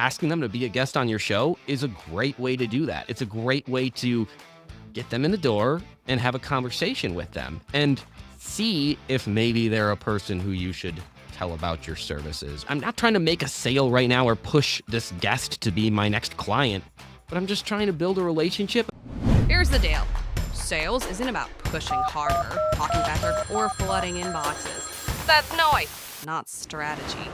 asking them to be a guest on your show is a great way to do that. It's a great way to get them in the door and have a conversation with them and see if maybe they're a person who you should tell about your services. I'm not trying to make a sale right now or push this guest to be my next client, but I'm just trying to build a relationship. Here's the deal. Sales isn't about pushing harder, talking faster, or flooding inboxes. That's noise, not strategy.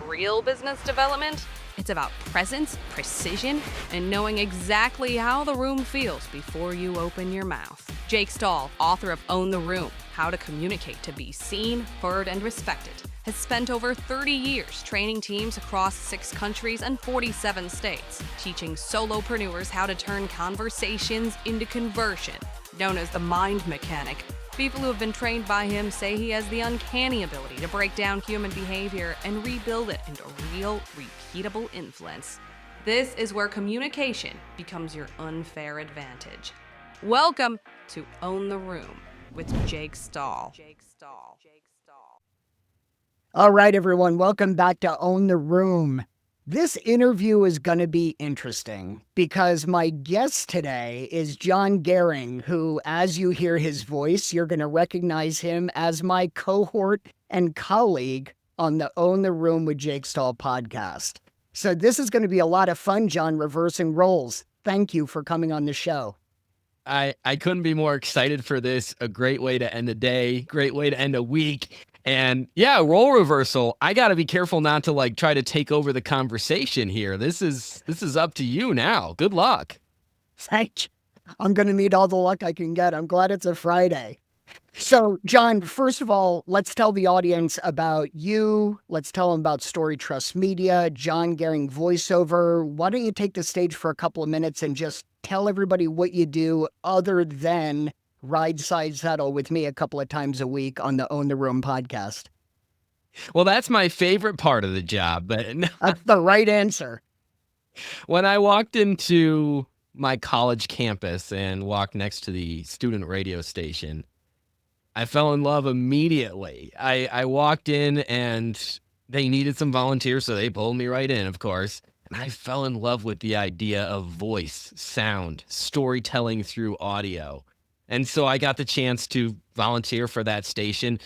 Real business development, it's about presence, precision, and knowing exactly how the room feels before you open your mouth. Jake Stahl, author of Own the Room, How to Communicate to Be Seen, Heard, and Respected, has spent over 30 years training teams across 6 countries and 47 states, teaching solopreneurs how to turn conversations into conversion, known as the mind mechanic. People who have been trained by him say he has the uncanny ability to break down human behavior and rebuild it into real, repeatable influence. This is where communication becomes your unfair advantage. Welcome to Own the Room with Jake Stahl. All right, everyone, welcome back to Own the Room. This interview is going to be interesting because my guest today is Jon Goehring, who, as you hear his voice, you're going to recognize him as my cohort and colleague on the Own the Room with Jake Stahl podcast. So this is going to be a lot of fun, Jon, reversing roles. Thank you for coming on the show. I couldn't be more excited for this. A great way to end a day, great way to end a week. And yeah, role reversal. I got to be careful not to try to take over the conversation here. This is up to you now. Good luck. Thank you. I'm going to need all the luck I can get. I'm glad it's a Friday. So, Jon, first of all, let's tell the audience about you. Let's tell them about Story Trust Media, Jon Goehring voiceover. Why don't you take the stage for a couple of minutes and just tell everybody what you do other than ride side saddle with me a couple of times a week on the Own the Room podcast? Well, that's my favorite part of the job. But that's the right answer. When I walked into my college campus and walked next to the student radio station, I fell in love immediately. I walked in and they needed some volunteers, so they pulled me right in, of course. And I fell in love with the idea of voice, sound, storytelling through audio. And so I got the chance to volunteer for that station.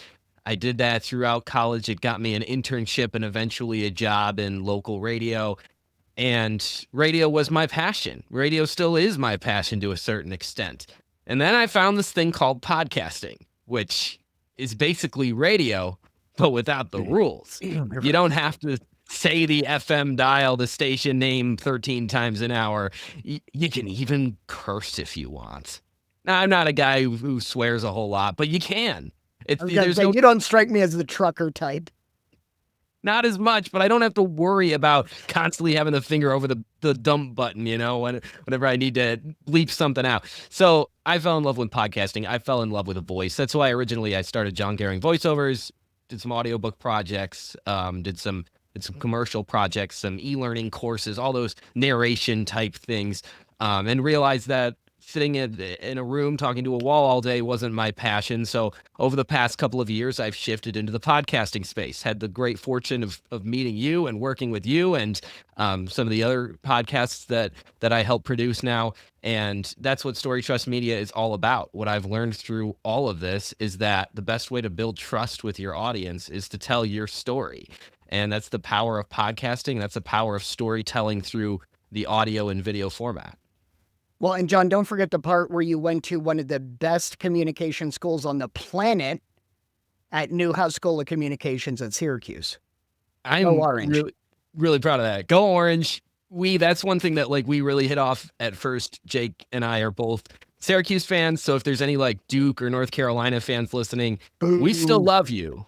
I did that throughout college. It got me an internship and eventually a job in local radio. And radio was my passion. Radio still is my passion to a certain extent. And then I found this thing called podcasting, which is basically radio, but without the rules. You don't have to say the FM dial, the station name 13 times an hour. You can even curse if you want. Now, I'm not a guy who swears a whole lot, but you can. You don't strike me as the trucker type. Not as much, but I don't have to worry about constantly having the finger over the dump button, whenever I need to bleep something out. So I fell in love with podcasting. I fell in love with a voice. That's why originally I started Jon Goehring voiceovers, did some audiobook projects, did some commercial projects, some e-learning courses, all those narration type things, and realized that sitting in a room talking to a wall all day wasn't my passion. So over the past couple of years, I've shifted into the podcasting space, had the great fortune of meeting you and working with you and some of the other podcasts that I help produce now. And that's what Story Trust Media is all about. What I've learned through all of this is that the best way to build trust with your audience is to tell your story. And that's the power of podcasting. That's the power of storytelling through the audio and video format. Well, and Jon, don't forget the part where you went to one of the best communication schools on the planet at Newhouse School of Communications at Syracuse. I'm really proud of that. Go Orange. That's one thing that we really hit off at first. Jake and I are both Syracuse fans. So if there's any Duke or North Carolina fans listening, we still love you,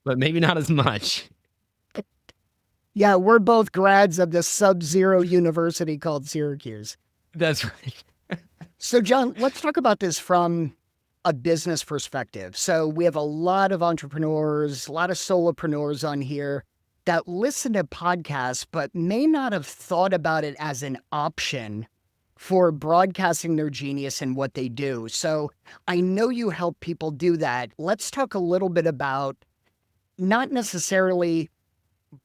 but maybe not as much. Yeah, we're both grads of the sub-zero university called Syracuse. That's right. So, Jon, let's talk about this from a business perspective. So we have a lot of entrepreneurs, a lot of solopreneurs on here that listen to podcasts, but may not have thought about it as an option for broadcasting their genius and what they do. So I know you help people do that. Let's talk a little bit about not necessarily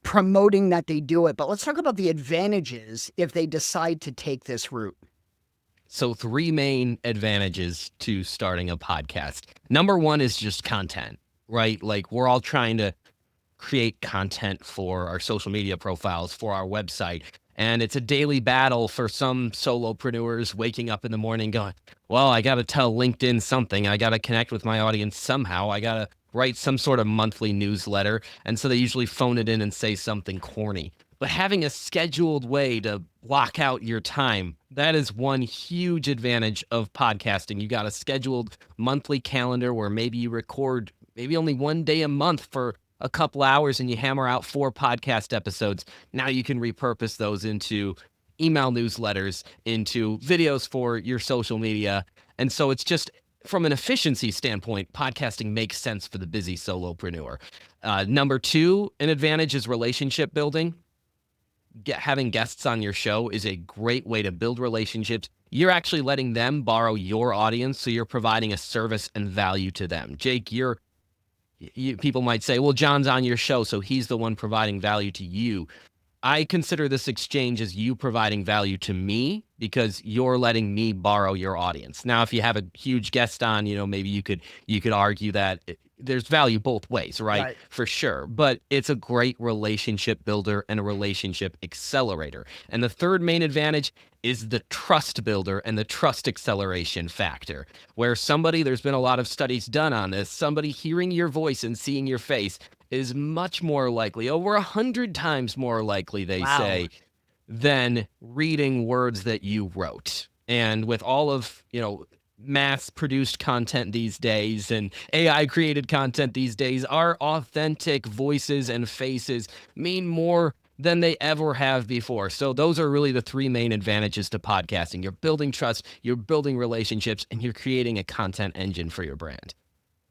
promoting that they do it, but let's talk about the advantages if they decide to take this route. So 3 main advantages to starting a podcast. Number 1 is just content, right? Like we're all trying to create content for our social media profiles, for our website. And it's a daily battle for some solopreneurs waking up in the morning going, well, I got to tell LinkedIn something. I got to connect with my audience somehow. I got to write some sort of monthly newsletter. And so they usually phone it in and say something corny. But having a scheduled way to block out your time, that is one huge advantage of podcasting. You got a scheduled monthly calendar where maybe you record maybe only one day a month for a couple hours and you hammer out 4 podcast episodes. Now you can repurpose those into email newsletters, into videos for your social media. And so it's just from an efficiency standpoint, podcasting makes sense for the busy solopreneur. Number 2, an advantage is relationship building. Having guests on your show is a great way to build relationships. You're actually letting them borrow your audience, so you're providing a service and value to them. Jake, people might say, well, Jon's on your show, so he's the one providing value to you. I consider this exchange as you providing value to me because you're letting me borrow your audience. Now, if you have a huge guest on, maybe you could argue that there's value both ways, right? For sure. But it's a great relationship builder and a relationship accelerator. And the third main advantage is the trust builder and the trust acceleration factor, where there's been a lot of studies done on this, somebody hearing your voice and seeing your face is much more likely, over 100 times more likely, they say, than reading words that you wrote. And with all of, mass-produced content these days and AI-created content these days, our authentic voices and faces mean more than they ever have before. So those are really the 3 main advantages to podcasting. You're building trust, you're building relationships, and you're creating a content engine for your brand.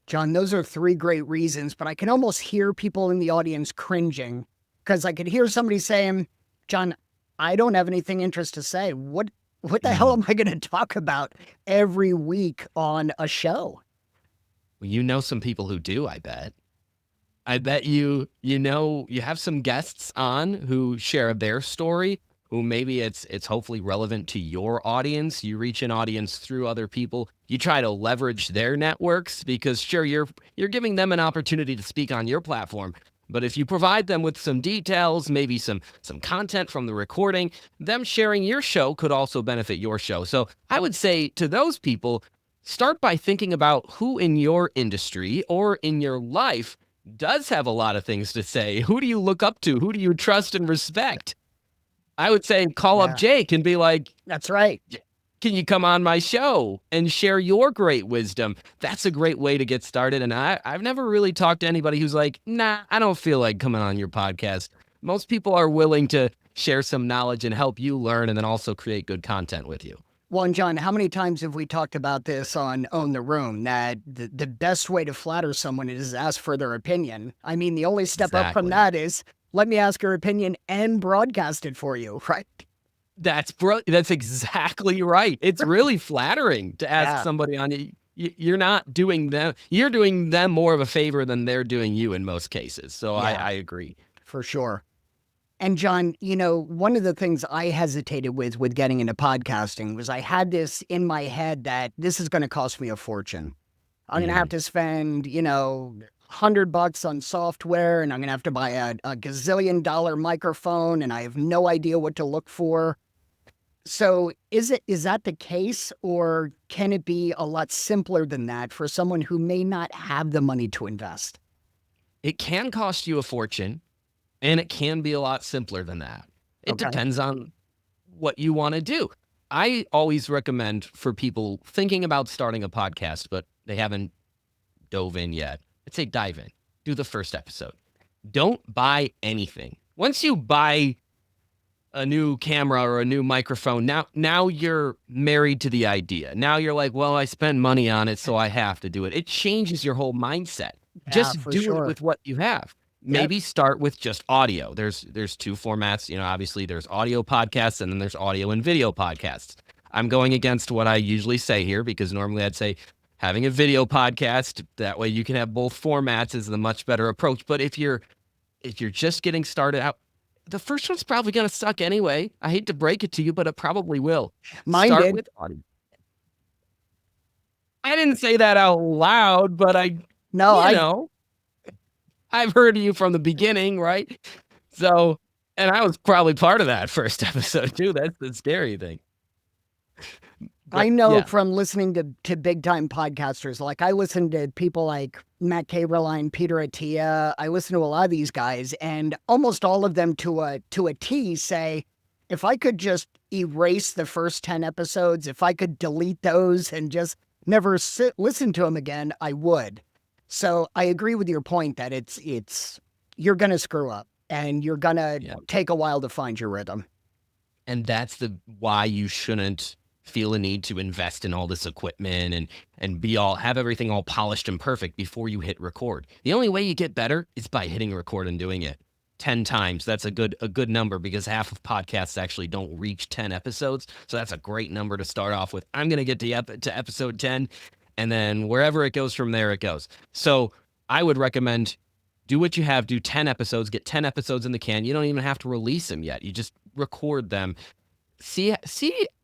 Jon, those are 3 great reasons, but I can almost hear people in the audience cringing because I could hear somebody saying, Jon, I don't have anything interesting to say. What the hell am I going to talk about every week on a show? Well, you know some people who do, I bet. I bet you have some guests on who share their story, who maybe it's hopefully relevant to your audience. You reach an audience through other people. You try to leverage their networks because sure, you're giving them an opportunity to speak on your platform. But if you provide them with some details, maybe some content from the recording, them sharing your show could also benefit your show. So I would say to those people, start by thinking about who in your industry or in your life does have a lot of things to say. Who do you look up to? Who do you trust and respect? I would say call up Jake and be like, that's right. Can you come on my show and share your great wisdom? That's a great way to get started. And I've never really talked to anybody who's like, nah, I don't feel like coming on your podcast. Most people are willing to share some knowledge and help you learn and then also create good content with you. Well, and Jon, how many times have we talked about this on Own the Room, that the best way to flatter someone is ask for their opinion? I mean, the only step up from that is let me ask your opinion and broadcast it for you, right? That's exactly right. It's really flattering to ask somebody on you. You're not doing them. You're doing them more of a favor than they're doing you in most cases. So I agree. For sure. And Jon, one of the things I hesitated with getting into podcasting was I had this in my head that this is going to cost me a fortune. I'm going to have to spend, $100 on software, and I'm going to have to buy a gazillion-dollar microphone, and I have no idea what to look for. So is that the case, or can it be a lot simpler than that for someone who may not have the money to invest? It can cost you a fortune, and it can be a lot simpler than that. It depends on what you want to do. I always recommend for people thinking about starting a podcast, but they haven't dove in yet, I'd say dive in. Do the first episode. Don't buy anything. Once you buy a new camera or a new microphone, now you're married to the idea. Now you're like, well, I spent money on it, so I have to do it. It changes your whole mindset. Just do it with what you have. Maybe start with just audio. There's 2 formats. Obviously there's audio podcasts and then there's audio and video podcasts. I'm going against what I usually say here because normally I'd say having a video podcast, that way you can have both formats is the much better approach. But if you're if you're just getting started out, the first one's probably going to suck anyway. I hate to break it to you, but it probably will. Mine Start did. with audio. I didn't say that out loud, but No, I've heard you from the beginning, right? So, and I was probably part of that first episode too. That's the scary thing. I But know yeah, from listening to big time podcasters, like I listen to people like Matt Caberline, Peter Attia. I listen to a lot of these guys, and almost all of them to a T say, if I could just erase the first 10 episodes, if I could delete those and just never listen to them again, I would. So I agree with your point that it's you're gonna screw up and you're gonna yeah. take a while to find your rhythm. And that's why you shouldn't feel a need to invest in all this equipment and have everything all polished and perfect before you hit record. The only way you get better is by hitting record and doing it 10 times. That's a good number, because half of podcasts actually don't reach 10 episodes. So that's a great number to start off with. I'm going to get to episode 10, and then wherever it goes from there, it goes. So I would recommend do what you have, do 10 episodes, get 10 episodes in the can. You don't even have to release them yet. You just record them. See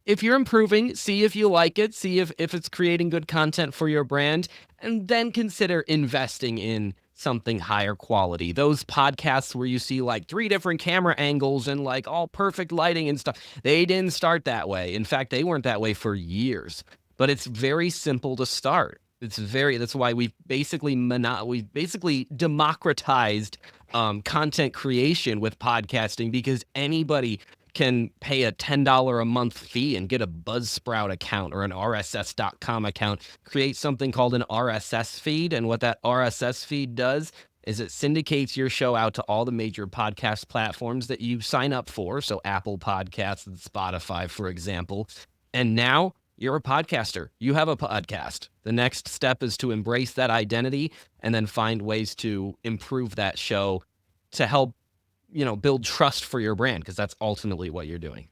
if you're improving, see if you like it, see if it's creating good content for your brand, and then consider investing in something higher quality. Those podcasts where you see like 3 different camera angles and like all perfect lighting and stuff, they didn't start that way. In fact, they weren't that way for years. But it's very simple to start. That's why we've basically democratized content creation with podcasting, because anybody can pay a $10 a month fee and get a Buzzsprout account or an RSS.com account, create something called an RSS feed. And what that RSS feed does is it syndicates your show out to all the major podcast platforms that you sign up for. So Apple Podcasts and Spotify, for example. And now you're a podcaster. You have a podcast. The next step is to embrace that identity and then find ways to improve that show to help build trust for your brand, because that's ultimately what you're doing.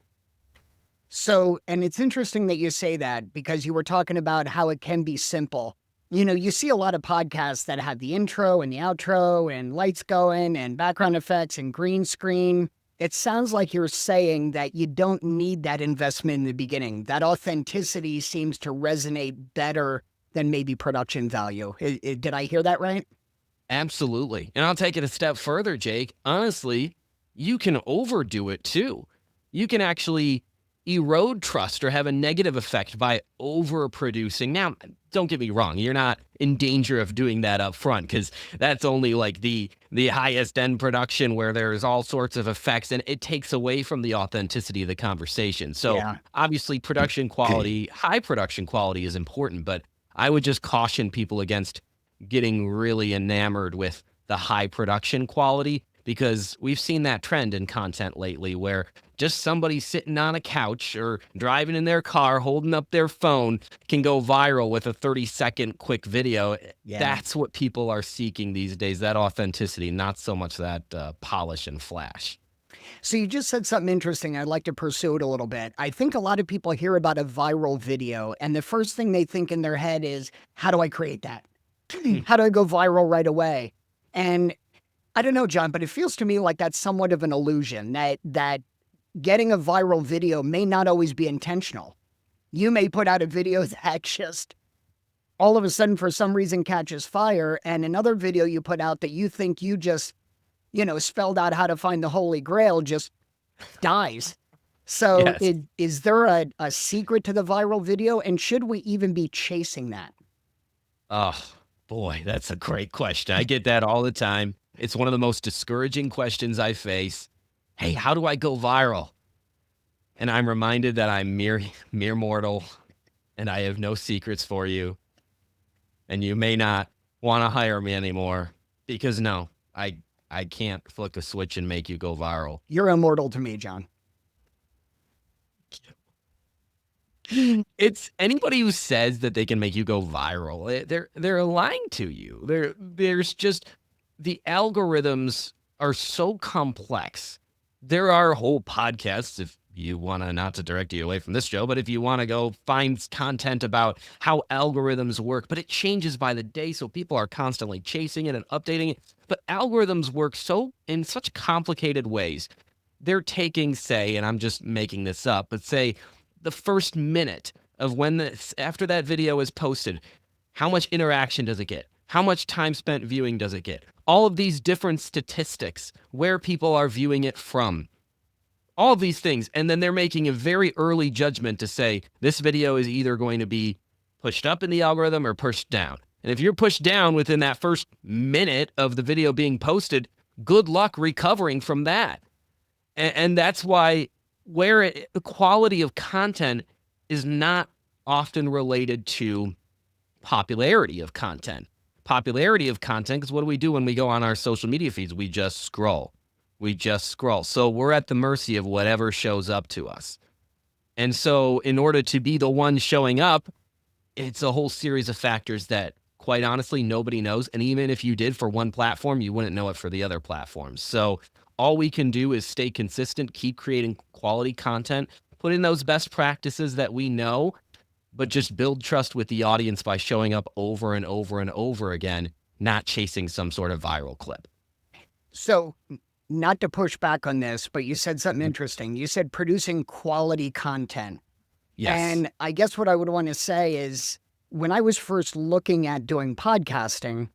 So, and it's interesting that you say that, because you were talking about how it can be simple. You see a lot of podcasts that have the intro and the outro and lights going and background effects and green screen. It sounds like you're saying that you don't need that investment in the beginning. That authenticity seems to resonate better than maybe production value. Did I hear that right? Absolutely. And I'll take it a step further, Jake. Honestly, you can overdo it too. You can actually erode trust or have a negative effect by overproducing. Now, don't get me wrong, you're not in danger of doing that up front, because that's only like the highest end production where there's all sorts of effects, and it takes away from the authenticity of the conversation. So Yeah. obviously production quality, high production quality is important, but I would just caution people against getting really enamored with the high production quality, because we've seen that trend in content lately where just somebody sitting on a couch or driving in their car holding up their phone can go viral with a 30-second quick video. Yeah. That's what people are seeking these days, that authenticity, not so much that polish and flash. So you just said something interesting. I'd like to pursue it a little bit. I think a lot of people hear about a viral video, and the first thing they think in their head is, how do I create that? How do I go viral right away? And I don't know, John, but it feels to me like that's somewhat of an illusion, that getting a viral video may not always be intentional. You may put out a video that just all of a sudden for some reason catches fire, and another video you put out that you think you just, spelled out how to find the Holy Grail just dies. So Yes. is there a secret to the viral video, and should we even be chasing that? Oh, boy, that's a great question. I get that all the time. It's one of the most discouraging questions I face. Hey, how do I go viral? And I'm reminded that I'm mere mortal, and I have no secrets for you. And you may not want to hire me anymore, because no, I can't flick a switch and make you go viral. You're immortal to me, John. It's anybody who says that they can make you go viral, they're lying to you. There's just, the algorithms are so complex. There are whole podcasts, if you want to, not to direct you away from this show, but if you want to go find content about how algorithms work, but it changes by the day. So people are constantly chasing it and updating it. But algorithms work in such complicated ways. They're taking, say, and I'm just making this up, but say the first minute of after that video is posted, how much interaction does it get? How much time spent viewing does it get? All of these different statistics, where people are viewing it from, all of these things. And then they're making a very early judgment to say, this video is either going to be pushed up in the algorithm or pushed down. And if you're pushed down within that first minute of the video being posted, good luck recovering from that. And that's why the quality of content is not often related to popularity of content. Popularity of content, because what do we do when we go on our social media feeds? We just scroll. So we're at the mercy of whatever shows up to us. And so in order to be the one showing up, it's a whole series of factors that, quite honestly, nobody knows. And even if you did for one platform, you wouldn't know it for the other platforms. So all we can do is stay consistent, keep creating quality content, put in those best practices that we know, but just build trust with the audience by showing up over and over and over again, not chasing some sort of viral clip. So, not to push back on this, but you said something interesting. You said producing quality content. Yes. And I guess what I would want to say is, when I was first looking at doing podcasting,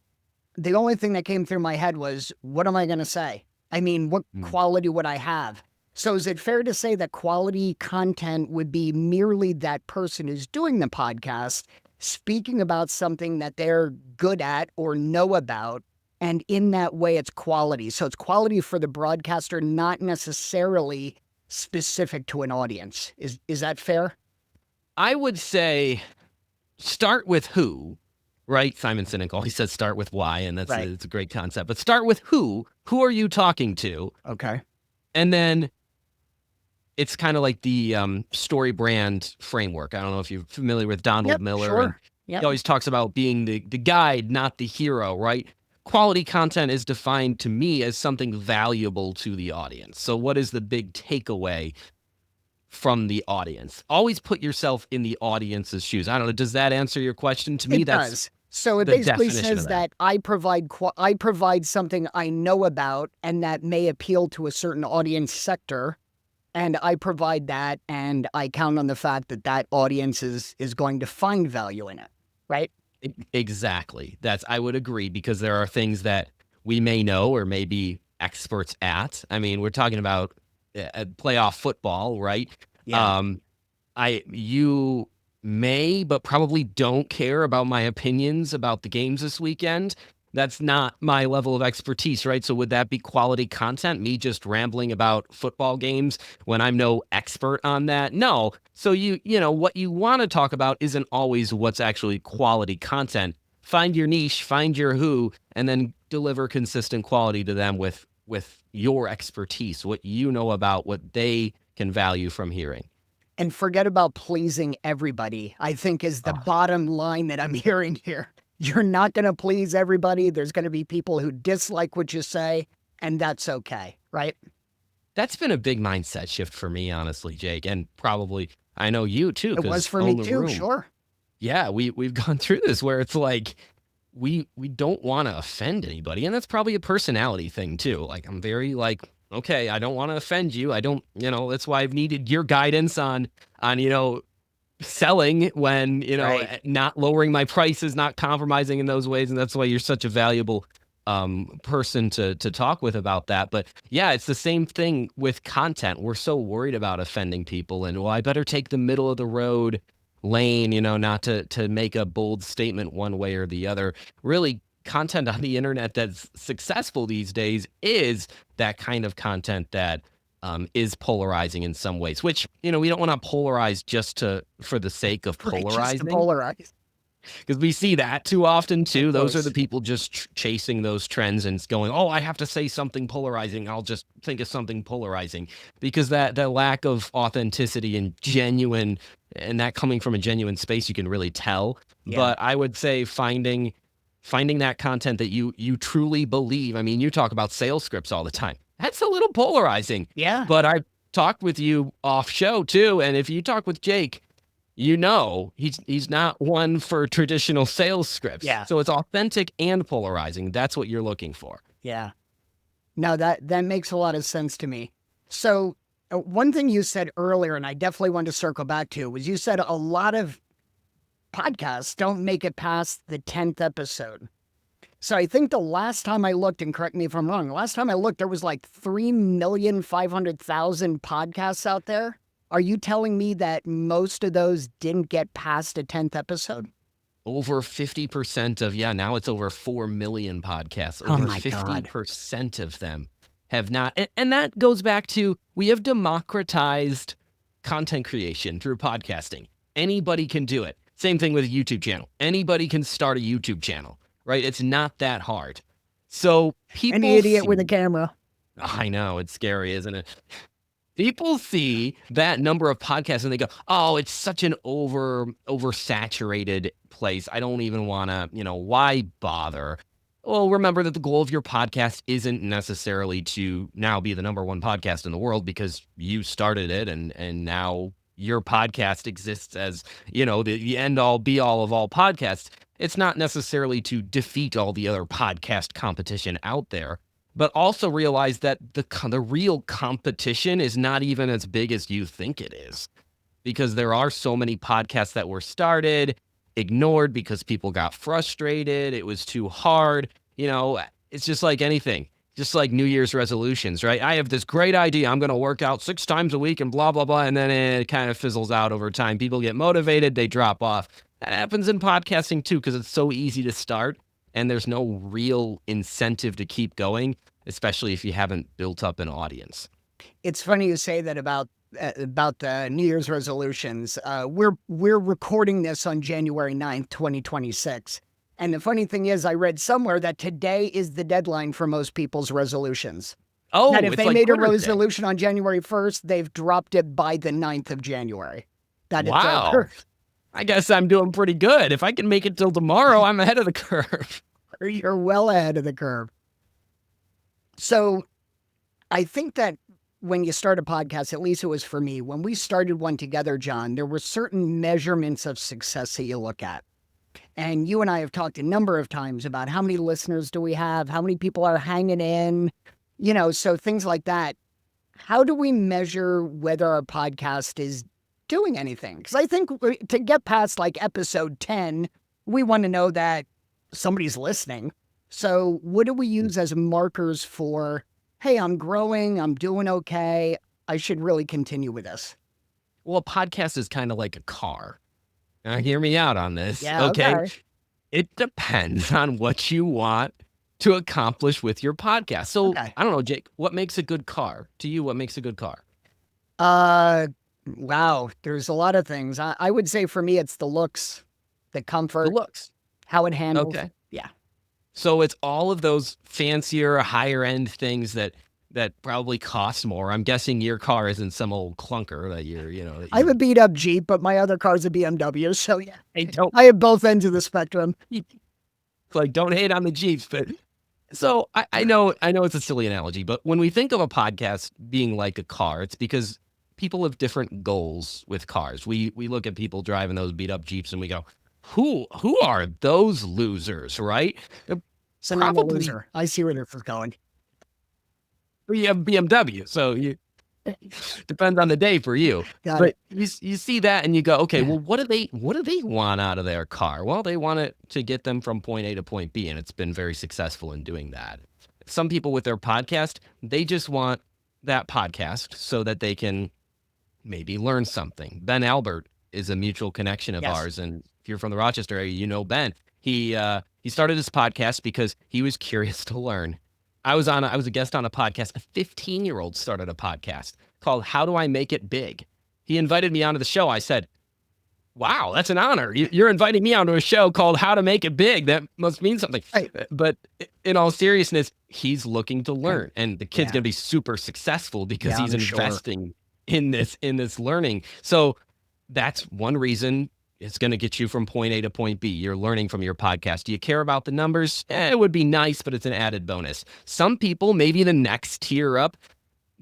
the only thing that came through my head was, what am I going to say? I mean, what quality would I have? So is it fair to say that quality content would be merely that person who's doing the podcast speaking about something that they're good at or know about, and in that way it's quality? So it's quality for the broadcaster, not necessarily specific to an audience. Is that fair? I would say start with who, right? Simon Sinek always says start with why, and it's a great concept. But start with who. Who are you talking to? Okay. And then it's kind of like the story brand framework. I don't know if you're familiar with Donald Miller. Sure. He always talks about being the guide, not the hero, right? Quality content is defined to me as something valuable to the audience. So what is the big takeaway from the audience? Always put yourself in the audience's shoes. I don't know. Does that answer your question? To me, it does. So it the basically definition says of that. I provide something I know about and that may appeal to a certain audience sector, and I provide that, and I count on the fact that that audience is going to find value in it, right? Exactly. I would agree, because there are things that we may know or may be experts at. I mean, we're talking about playoff football, right? Yeah. You may, but probably don't care about my opinions about the games this weekend. That's not my level of expertise, right? So would that be quality content? Me just rambling about football games when I'm no expert on that? No. So you know, what you want to talk about isn't always what's actually quality content. Find your niche, find your who, and then deliver consistent quality to them with your expertise, what you know about, what they can value from hearing. And forget about pleasing everybody, I think, is the bottom line that I'm hearing here. You're not going to please everybody. There's going to be people who dislike what you say, and that's okay, right? That's been a big mindset shift for me, honestly, Jake, and probably I know you too. It was for me too, sure. Yeah, we've gone through this where it's like we don't want to offend anybody, and that's probably a personality thing too. Like, I'm very like, okay, I don't want to offend you. I don't, that's why I've needed your guidance on selling when, not lowering my prices, not compromising in those ways. And that's why you're such a valuable person to talk with about that. But yeah, it's the same thing with content. We're so worried about offending people, and, well, I better take the middle of the road lane, not to make a bold statement one way or the other. Really, content on the internet that's successful these days is that kind of content that is polarizing in some ways, which, we don't want to polarize just for the sake of polarizing. Just to polarize. Because we see that too often too. Those are the people just chasing those trends and going, oh, I have to say something polarizing. I'll just think of something polarizing, because that lack of authenticity and genuine, and that coming from a genuine space, you can really tell. Yeah. But I would say finding that content that you truly believe. I mean, you talk about sales scripts all the time. That's a little polarizing. Yeah. But talked with you off show too. And if you talk with Jake, you know, he's not one for traditional sales scripts. Yeah. So it's authentic and polarizing. That's what you're looking for. Yeah. No, that makes a lot of sense to me. So one thing you said earlier, and I definitely want to circle back to, was you said a lot of podcasts don't make it past the 10th episode. So I think the last time I looked, and correct me if I'm wrong, the last time I looked, there was like 3,500,000 podcasts out there. Are you telling me that most of those didn't get past a 10th episode? Over 50% of, now it's over 4 million podcasts. Oh Over my God. 50% of them have not. And that goes back to, we have democratized content creation through podcasting. Anybody can do it. Same thing with a YouTube channel. Anybody can start a YouTube channel, right? It's not that hard. So people An idiot with a camera. I know, it's scary, isn't it? People see that number of podcasts and they go, oh, it's such an oversaturated place. I don't even want to, why bother? Well, remember that the goal of your podcast isn't necessarily to now be the number one podcast in the world because you started it and now your podcast exists as, the end all be all of all podcasts. It's not necessarily to defeat all the other podcast competition out there, but also realize that the real competition is not even as big as you think it is, because there are so many podcasts that were started, ignored because people got frustrated. It was too hard. It's just like anything, just like New Year's resolutions, right? I have this great idea. I'm going to work out 6 times a week and blah, blah, blah. And then it kind of fizzles out over time. People get motivated. They drop off. That happens in podcasting too, because it's so easy to start and there's no real incentive to keep going, especially if you haven't built up an audience. It's funny you say that about the New Year's resolutions. We're recording this on January 9th, 2026. And the funny thing is, I read somewhere that today is the deadline for most people's resolutions. Oh, that if it's they like made a Twitter Day. resolution on January 1st, they've dropped it by the 9th of January. Wow. I guess I'm doing pretty good. If I can make it till tomorrow, I'm ahead of the curve. You're well ahead of the curve. So I think that when you start a podcast, at least it was for me, when we started one together, John, there were certain measurements of success that you look at. And you and I have talked a number of times about how many listeners do we have, how many people are hanging in, so things like that. How do we measure whether our podcast is doing anything? Because I think to get past like episode 10, we want to know that somebody's listening. So what do we use as markers for, hey, I'm growing, I'm doing okay, I should really continue with this? Well, a podcast is kind of like a car. Now, hear me out on this. Yeah, okay. It depends on what you want to accomplish with your podcast. So, Okay. I don't know, Jake, what makes a good car? To you, what makes a good car? Wow, there's a lot of things. I would say for me, it's the looks, the comfort, The looks. how it handles. Okay. Yeah. So it's all of those fancier, higher end things that probably cost more. I'm guessing your car isn't some old clunker that you're. I have a beat up Jeep, but my other car's a BMW. So yeah, Hey, don't I have both ends of the spectrum. don't hate on the Jeeps, but so I know it's a silly analogy, but when we think of a podcast being like a car, it's because people have different goals with cars. We look at people driving those beat up Jeeps and we go, who are those losers, right? So I'm a Probably- loser. I see where this is going. You have BMW, so you depends on the day for you. Got But it. you see that and you go, okay, well, what do they want out of their car? Well, they want it to get them from point A to point B, and it's been very successful in doing that. Some people with their podcast, they just want that podcast so that they can maybe learn something. Ben Albert is a mutual connection of Yes. ours, and if you're from the Rochester area, you know Ben. He started his podcast because he was curious to learn. I was a guest on a podcast. A 15-year-old started a podcast called How Do I Make It Big? He invited me onto the show. I said, wow, that's an honor. You're inviting me onto a show called How to Make It Big. That must mean something. Right. But in all seriousness, he's looking to learn. And the kid's Yeah. going to be super successful because Yeah, he's I'm sure. investing in this learning. So that's one reason it's going to get you from point A to point B. You're learning from your podcast. Do you care about the numbers? It would be nice, but it's an added bonus. Some people, maybe the next tier up,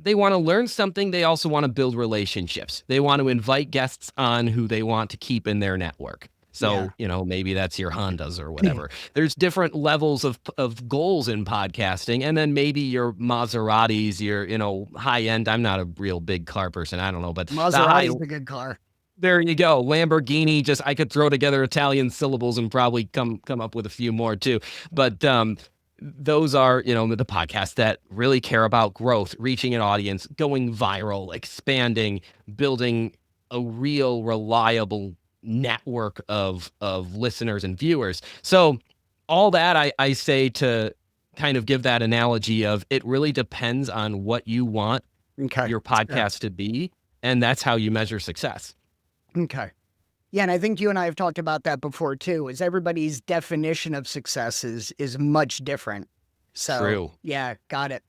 they want to learn something. They also want to build relationships. They want to invite guests on who they want to keep in their network. So, maybe that's your Hondas or whatever. There's different levels of goals in podcasting. And then maybe your Maseratis, your, high end. I'm not a real big car person. I don't know, but Maserati's a good car. There you go. Lamborghini, I could throw together Italian syllables and probably come up with a few more too. But those are, the podcasts that really care about growth, reaching an audience, going viral, expanding, building a real reliable network of listeners and viewers. So all that I say to kind of give that analogy of it really depends on what you want your podcast to be. And that's how you measure success. Okay. Yeah, and I think you and I have talked about that before too, is everybody's definition of success is much different. So, True. Yeah, got it.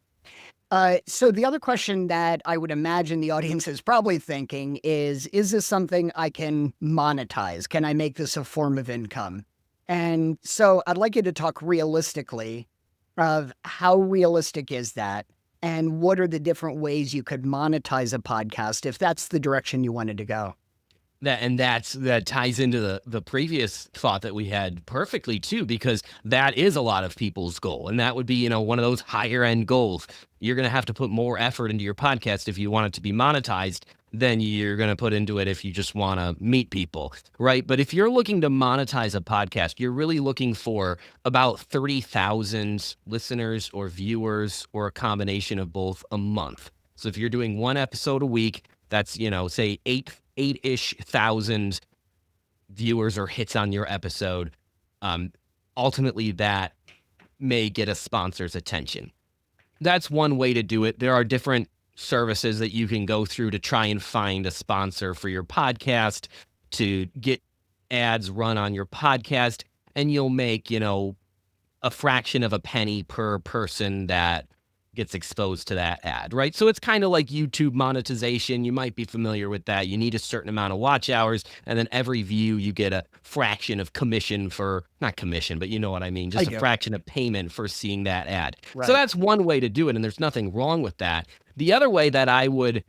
So the other question that I would imagine the audience is probably thinking is this something I can monetize? Can I make this a form of income? And so I'd like you to talk realistically of how realistic is that? And what are the different ways you could monetize a podcast if that's the direction you wanted to go? That ties into the previous thought that we had perfectly too, because that is a lot of people's goal. And that would be, one of those higher end goals. You're going to have to put more effort into your podcast if you want it to be monetized than you're going to put into it if you just want to meet people, right? But if you're looking to monetize a podcast, you're really looking for about 30,000 listeners or viewers or a combination of both a month. So if you're doing one episode a week, that's, say 8-ish thousand viewers or hits on your episode. Ultimately, that may get a sponsor's attention. That's one way to do it. There are different services that you can go through to try and find a sponsor for your podcast, to get ads run on your podcast, and you'll make, a fraction of a penny per person that gets exposed to that ad, right? So it's kind of like YouTube monetization. You might be familiar with that. You need a certain amount of watch hours, and then every view you get a fraction of commission for, not commission, but you know what I mean, just a fraction of payment for seeing that ad. Right. So that's one way to do it, and there's nothing wrong with that. The other way that I would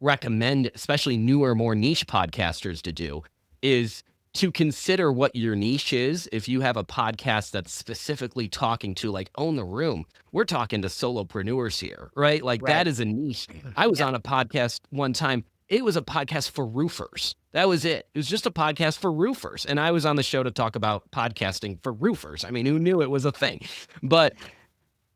recommend, especially newer, more niche podcasters to do, is to consider what your niche is. If you have a podcast that's specifically talking to, like, Own the Room, we're talking to solopreneurs here, right? That is a niche. I was on a podcast one time. It was a podcast for roofers. That was it. It was just a podcast for roofers. And I was on the show to talk about podcasting for roofers. I mean, who knew it was a thing? But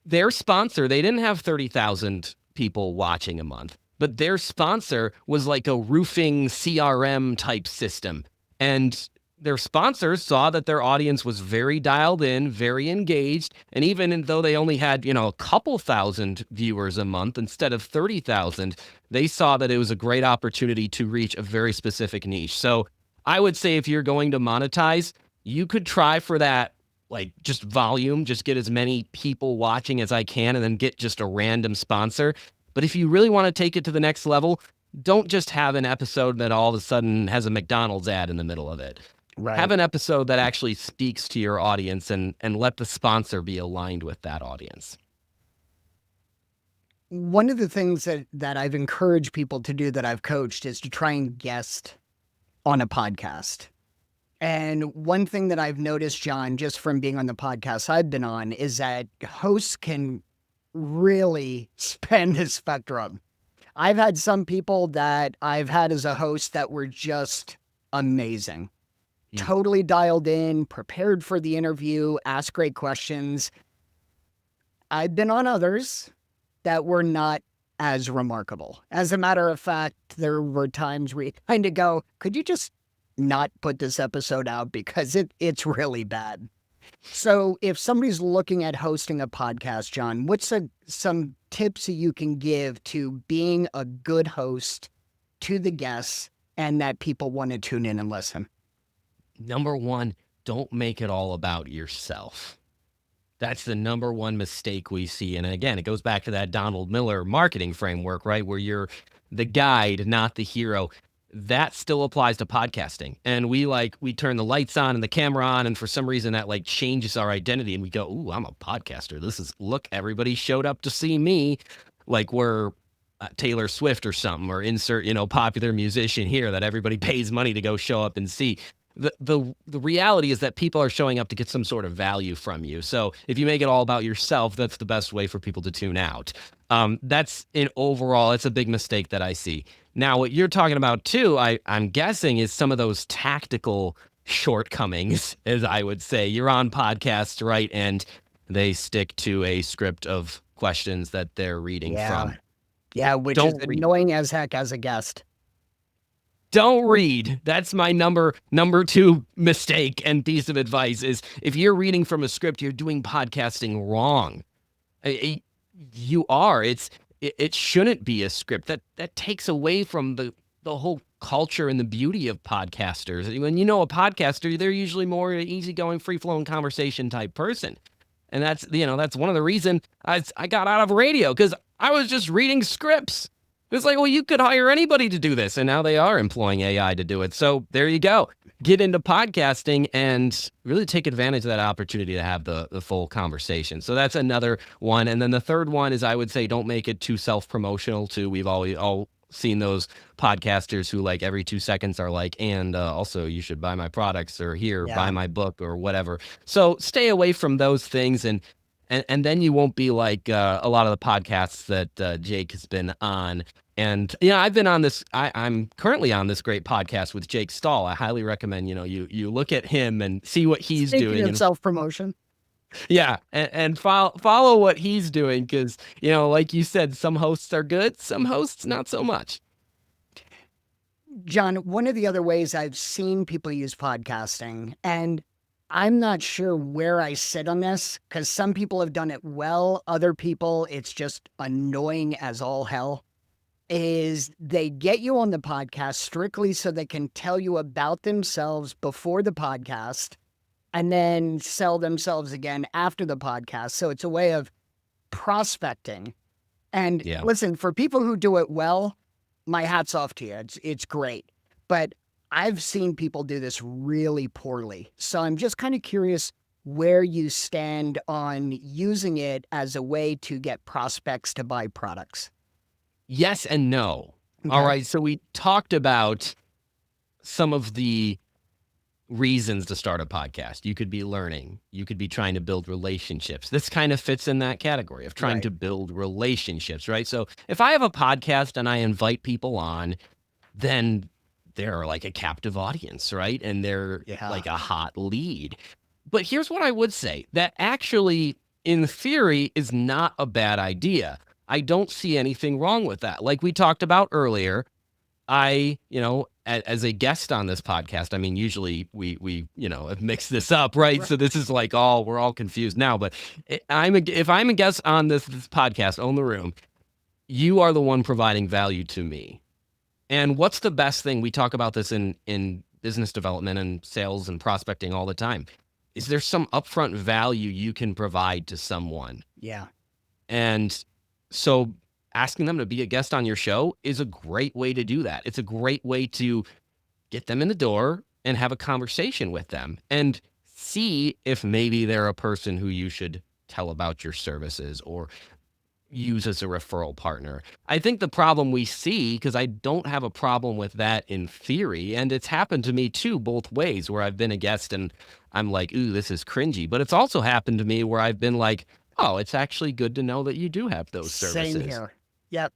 their sponsor, they didn't have 30,000 people watching a month, but their sponsor was like a roofing CRM type system. And their sponsors saw that their audience was very dialed in, very engaged. And even though they only had, a couple thousand viewers a month instead of 30,000, they saw that it was a great opportunity to reach a very specific niche. So I would say if you're going to monetize, you could try for that, like, just volume, just get as many people watching as I can, and then get just a random sponsor. But if you really want to take it to the next level, don't just have an episode that all of a sudden has a McDonald's ad in the middle of it. Right. Have an episode that actually speaks to your audience, and let the sponsor be aligned with that audience. One of the things that I've encouraged people to do, that I've coached, is to try and guest on a podcast. And one thing that I've noticed, Jon, just from being on the podcasts I've been on, is that hosts can really span the spectrum. I've had some people that I've had as a host that were just amazing. Totally dialed in, prepared for the interview, asked great questions. I've been on others that were not as remarkable. As a matter of fact, there were times where you kind of go, could you just not put this episode out, because it's really bad. So if somebody's looking at hosting a podcast, Jon, what's some tips that you can give to being a good host to the guests and that people want to tune in and listen? Number one, don't make it all about yourself. That's the number one mistake we see. And again, it goes back to that Donald Miller marketing framework, right? Where you're the guide, not the hero. That still applies to podcasting. And we turn the lights on and the camera on, and for some reason that changes our identity, and we go, ooh, I'm a podcaster. Look, everybody showed up to see me. We're Taylor Swift or something, or insert, popular musician here that everybody pays money to go show up and see. The reality is that people are showing up to get some sort of value from you. So if you make it all about yourself, that's the best way for people to tune out. That's overall, it's a big mistake that I see. Now, what you're talking about too, I'm guessing, is some of those tactical shortcomings, as I would say. You're on podcasts, right? And they stick to a script of questions that they're reading from. Yeah, which Don't is read. annoying as heck as a guest. Don't read. That's my number 2 mistake and piece of advice is if you're reading from a script, you're doing podcasting wrong. You are. It shouldn't be a script. That takes away from the whole culture and the beauty of podcasters. When a podcaster, they're usually more easygoing, free-flowing conversation type person. And that's one of the reasons I got out of radio, because I was just reading scripts. It's like, well, you could hire anybody to do this. And now they are employing AI to do it. So there you go. Get into podcasting and really take advantage of that opportunity to have the full conversation. So that's another one. And then the third one is, I would say, don't make it too self-promotional too. We've all seen those podcasters who like every 2 seconds are like, and also you should buy my products, or here, buy my book, or whatever. So stay away from those things. And then you won't be like a lot of the podcasts that Jake has been on. And I've been on this. I'm currently on this great podcast with Jake Stahl. I highly recommend you look at him and see what he's doing. Speaking of self-promotion. Yeah, and follow what he's doing, because like you said, some hosts are good, some hosts not so much. Jon, one of the other ways I've seen people use podcasting, and I'm not sure where I sit on this, because some people have done it well, other people, it's just annoying as all hell, is they get you on the podcast strictly so they can tell you about themselves before the podcast and then sell themselves again after the podcast. So it's a way of prospecting. And listen, for people who do it well, my hat's off to you. It's great. But I've seen people do this really poorly. So I'm just kind of curious where you stand on using it as a way to get prospects to buy products. Yes and no. Okay. All right. So we talked about some of the reasons to start a podcast. You could be learning. You could be trying to build relationships. This kind of fits in that category of trying to build relationships, right? So if I have a podcast and I invite people on, then they're like a captive audience, right? And they're like a hot lead. But here's what I would say. That actually, in theory, is not a bad idea. I don't see anything wrong with that. Like we talked about earlier, as a guest on this podcast, I mean, usually we have mixed this up, right? So this is like we're all confused now. But if I'm a guest on this podcast, Own the Room, you are the one providing value to me. And what's the best thing? We talk about this in business development and sales and prospecting all the time. Is there some upfront value you can provide to someone? Yeah. And so asking them to be a guest on your show is a great way to do that. It's a great way to get them in the door and have a conversation with them and see if maybe they're a person who you should tell about your services or use as a referral partner. I think the problem we see, because I don't have a problem with that in theory, and it's happened to me too, both ways, where I've been a guest and I'm like, ooh, this is cringy. But it's also happened to me where I've been like, oh, it's actually good to know that you do have those services. Same here. Yep.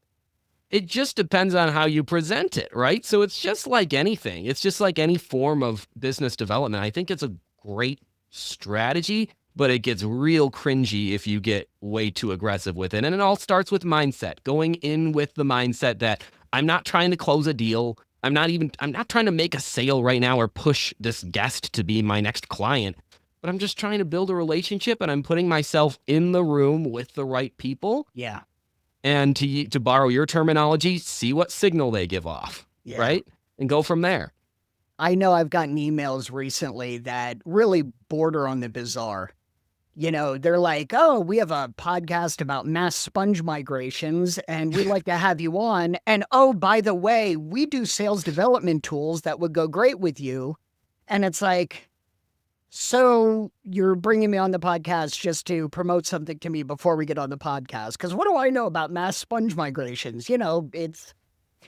It just depends on how you present it, right? So it's just like anything. It's just like any form of business development. I think it's a great strategy, but it gets real cringy if you get way too aggressive with it. And it all starts with mindset, going in with the mindset that I'm not trying to close a deal. I'm not trying to make a sale right now or push this guest to be my next client, but I'm just trying to build a relationship and I'm putting myself in the room with the right people. Yeah. And to borrow your terminology, see what signal they give off, right? And go from there. I know I've gotten emails recently that really border on the bizarre. They're like, oh, we have a podcast about mass sponge migrations and we'd like to have you on. And oh, by the way, we do sales development tools that would go great with you. And it's like, So you're bringing me on the podcast just to promote something to me before we get on the podcast. Because what do I know about mass sponge migrations?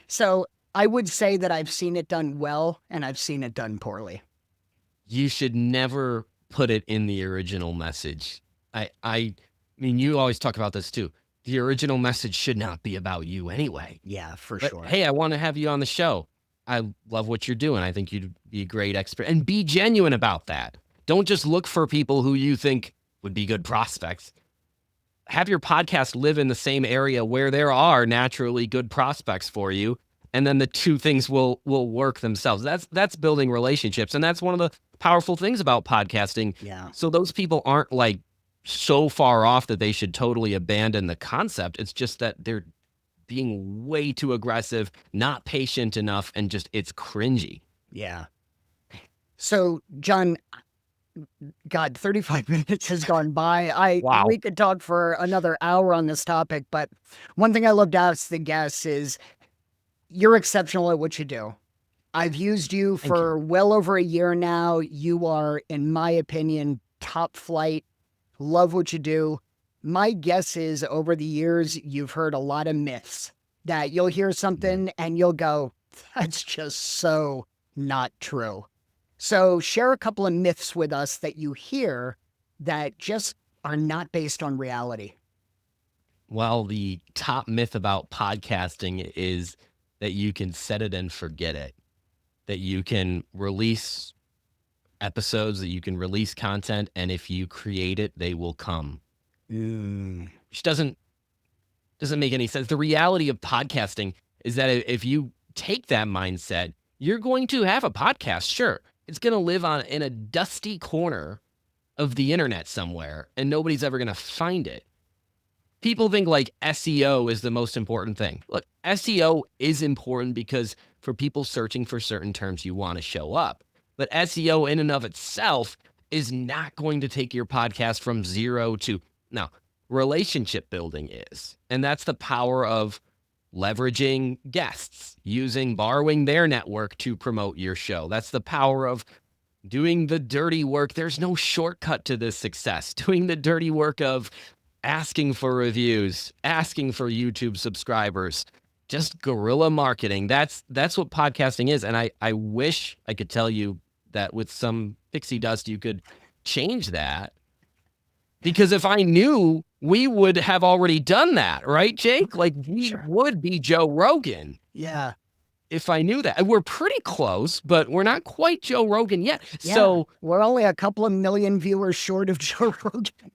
So I would say that I've seen it done well and I've seen it done poorly. You should never put it in the original message. I mean, you always talk about this too. The original message should not be about you anyway. Yeah, for But sure. hey, I want to have you on the show. I love what you're doing. I think you'd be a great expert, and be genuine about that. Don't just look for people who you think would be good prospects. Have your podcast live in the same area where there are naturally good prospects for you, and then the two things will work themselves. That's building relationships, and that's one of the powerful things about podcasting. Yeah. So those people aren't like so far off that they should totally abandon the concept. It's just that they're being way too aggressive, not patient enough, and just it's cringy. Yeah. So, John, God, 35 minutes has gone by. Wow. We could talk for another hour on this topic, but one thing I love to ask the guests is you're exceptional at what you do. I've used you Thank for well over a year now. You are, in my opinion, top flight. Love what you do. My guess is over the years, you've heard a lot of myths that you'll hear something and you'll go, that's just so not true. So share a couple of myths with us that you hear that just are not based on reality. Well, the top myth about podcasting is that you can set it and forget it, that you can release episodes, that you can release content, and if you create it, they will come. Which doesn't make any sense. The reality of podcasting is that if you take that mindset, you're going to have a podcast. Sure, it's going to live in a dusty corner of the internet somewhere, and nobody's ever going to find it. People think like SEO is the most important thing. Look, SEO is important because for people searching for certain terms, you want to show up. But SEO in and of itself is not going to take your podcast from 0 to now. Relationship building is, and that's the power of leveraging guests, borrowing their network to promote your show. That's the power of doing the dirty work. There's no shortcut to this success. Doing the dirty work of asking for reviews, asking for YouTube subscribers, just guerrilla marketing. That's what podcasting is. And I wish I could tell you that with some pixie dust, you could change that. Because if I knew, we would have already done that, right, Jake? Like we would be Joe Rogan. Yeah. If I knew that. We're pretty close, but we're not quite Joe Rogan yet. Yeah. So we're only a couple of million viewers short of Joe Rogan.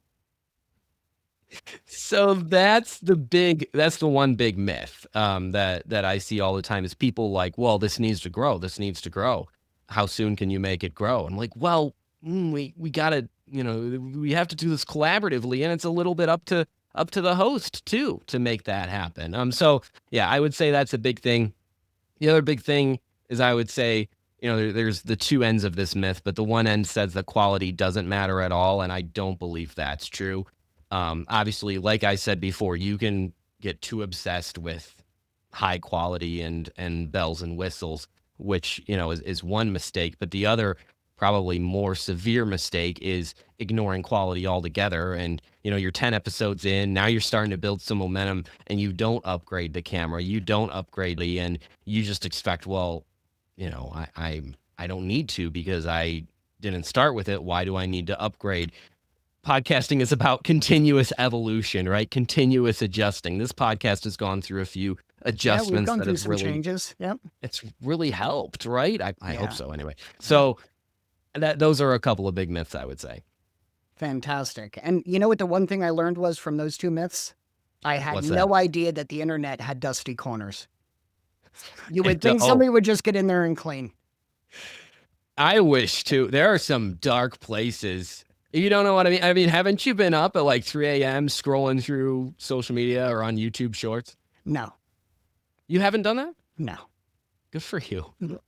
So that's the one big myth that I see all the time is people like, well, this needs to grow. This needs to grow. How soon can you make it grow? I'm like, well, we gotta, we have to do this collaboratively, and it's a little bit up to the host too to make that happen. So yeah, I would say that's a big thing. The other big thing is I would say, there's the two ends of this myth, but the one end says that quality doesn't matter at all, and I don't believe that's true. Obviously, like I said before, you can get too obsessed with high quality and bells and whistles, which, is one mistake. But the other, probably more severe mistake is ignoring quality altogether. And, you're 10 episodes in, now you're starting to build some momentum and you don't upgrade the camera, you don't upgrade and you just expect, well, I don't need to because I didn't start with it. Why do I need to upgrade? Podcasting is about continuous evolution, right? Continuous adjusting. This podcast has gone through a few adjustments. Yeah, we've gone that through have some really, changes. Yep. It's really helped, right? I Yeah. hope so anyway. So those are a couple of big myths, I would say. Fantastic. And you know what the one thing I learned was from those two myths? I had What's no that? idea that the internet had dusty corners. You would think somebody would just get in there and clean. I wish too. There are some dark places. You don't know what I mean? I mean, haven't you been up at like 3 a.m. scrolling through social media or on YouTube Shorts? No. You haven't done that? No. Good for you. No.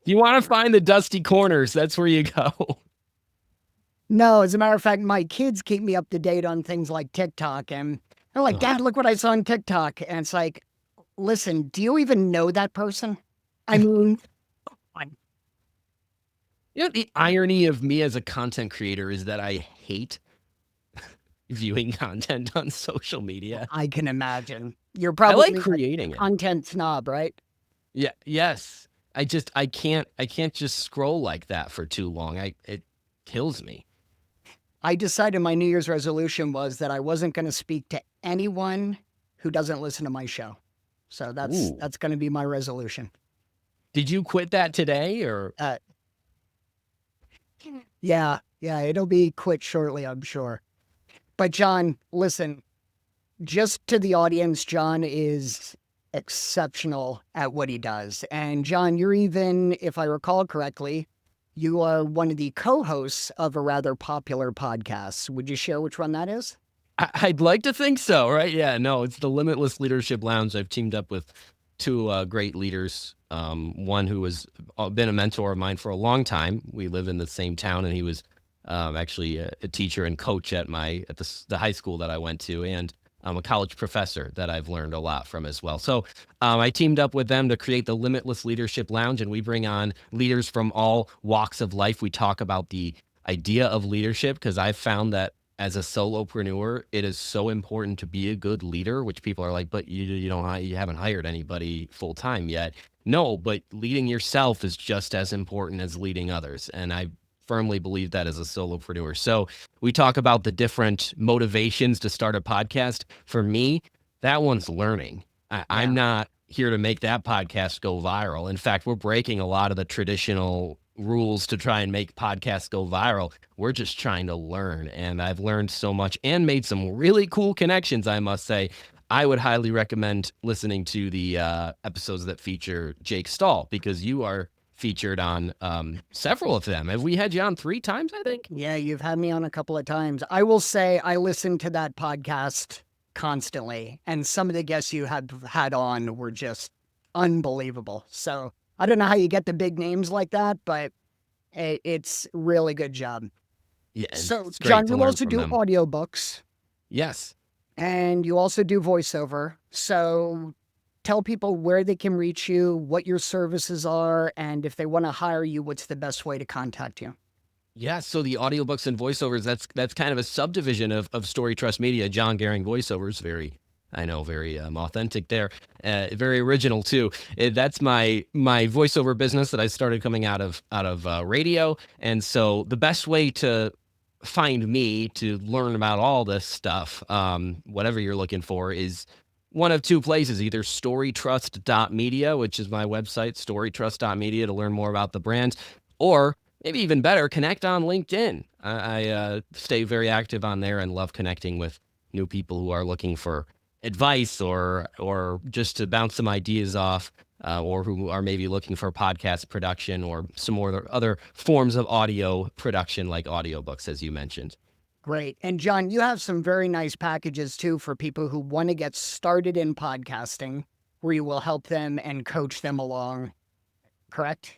You want to find the dusty corners. That's where you go. No, as a matter of fact, my kids keep me up to date on things like TikTok. And they're like, Dad, look what I saw on TikTok. And it's like, listen, do you even know that person? I mean, The irony of me as a content creator is that I hate viewing content on social media. I can imagine. You're I like probably a creating it. content snob, right? Yeah, yes. I can't just scroll like that for too long. It kills me. I decided my New Year's resolution was that I wasn't going to speak to anyone who doesn't listen to my show. So Ooh. that's going to be my resolution. Did you quit that today or? Uh, yeah, it'll be quit shortly, I'm sure. But Jon, listen, just to the audience, Jon is exceptional at what he does. And Jon, you're even, if I recall correctly, you are one of the co-hosts of a rather popular podcast. Would you share which one that is? I'd like to think so, right? Yeah, no, it's the Limitless Leadership Lounge. I've teamed up with two great leaders. One who has been a mentor of mine for a long time. We live in the same town, and he was actually a teacher and coach at the high school that I went to, and a college professor that I've learned a lot from as well. So I teamed up with them to create the Limitless Leadership Lounge, and we bring on leaders from all walks of life. We talk about the idea of leadership because I've found that as a solopreneur, it is so important to be a good leader, which people are like, but you haven't hired anybody full time yet. No, but leading yourself is just as important as leading others. And I firmly believe that as a solopreneur. So we talk about the different motivations to start a podcast. For me, that one's learning. I'm not here to make that podcast go viral. In fact, we're breaking a lot of the traditional rules to try and make podcasts go viral. We're just trying to learn. And I've learned so much and made some really cool connections, I must say. I would highly recommend listening to the episodes that feature Jake Stahl because you are featured on several of them. Have we had you on 3 times, I think? Yeah, you've had me on a couple of times. I will say I listen to that podcast constantly, and some of the guests you have had on were just unbelievable. So I don't know how you get the big names like that, but it's really good job. Yeah. So, It's great Jon, to you learn also from do them. audiobooks Yes. and you also do voiceover. So tell people where they can reach you, what your services are, and if they want to hire you, what's the best way to contact you? Yeah, so the audiobooks and voiceovers, that's kind of a subdivision of Story Trust Media. Jon Goehring voiceovers, very authentic there, very original too. That's my voiceover business that I started coming out of radio, and so the best way to find me to learn about all this stuff, whatever you're looking for, is one of 2 places, either storytrust.media, which is my website, storytrust.media, to learn more about the brand, or maybe even better, connect on LinkedIn. I stay very active on there and love connecting with new people who are looking for advice or just to bounce some ideas off, or who are maybe looking for podcast production or some more other forms of audio production like audiobooks, as you mentioned. Great. And Jon, you have some very nice packages too for people who want to get started in podcasting, where you will help them and coach them along, correct?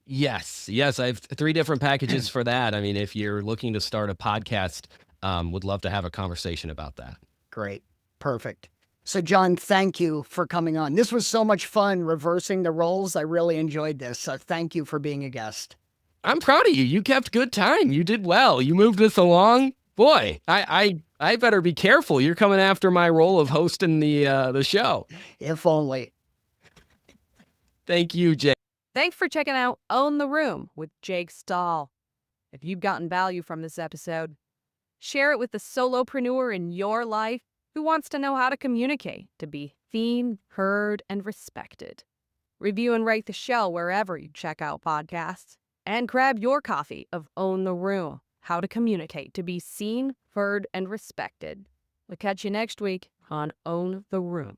Yes, I have 3 different packages for that. I mean, if you're looking to start a podcast, would love to have a conversation about that. Great. Perfect. So, Jon, thank you for coming on. This was so much fun reversing the roles. I really enjoyed this. So thank you for being a guest. I'm proud of you. You kept good time. You did well. You moved this along. Boy, I better be careful. You're coming after my role of hosting the show. If only. Thank you, Jay. Thanks for checking out Own the Room with Jake Stahl. If you've gotten value from this episode, share it with the solopreneur in your life who wants to know how to communicate to be seen, heard, and respected. Review and rate the show wherever you check out podcasts. And grab your copy of Own the Room, How to Communicate to be Seen, Heard, and Respected. We'll catch you next week on Own the Room.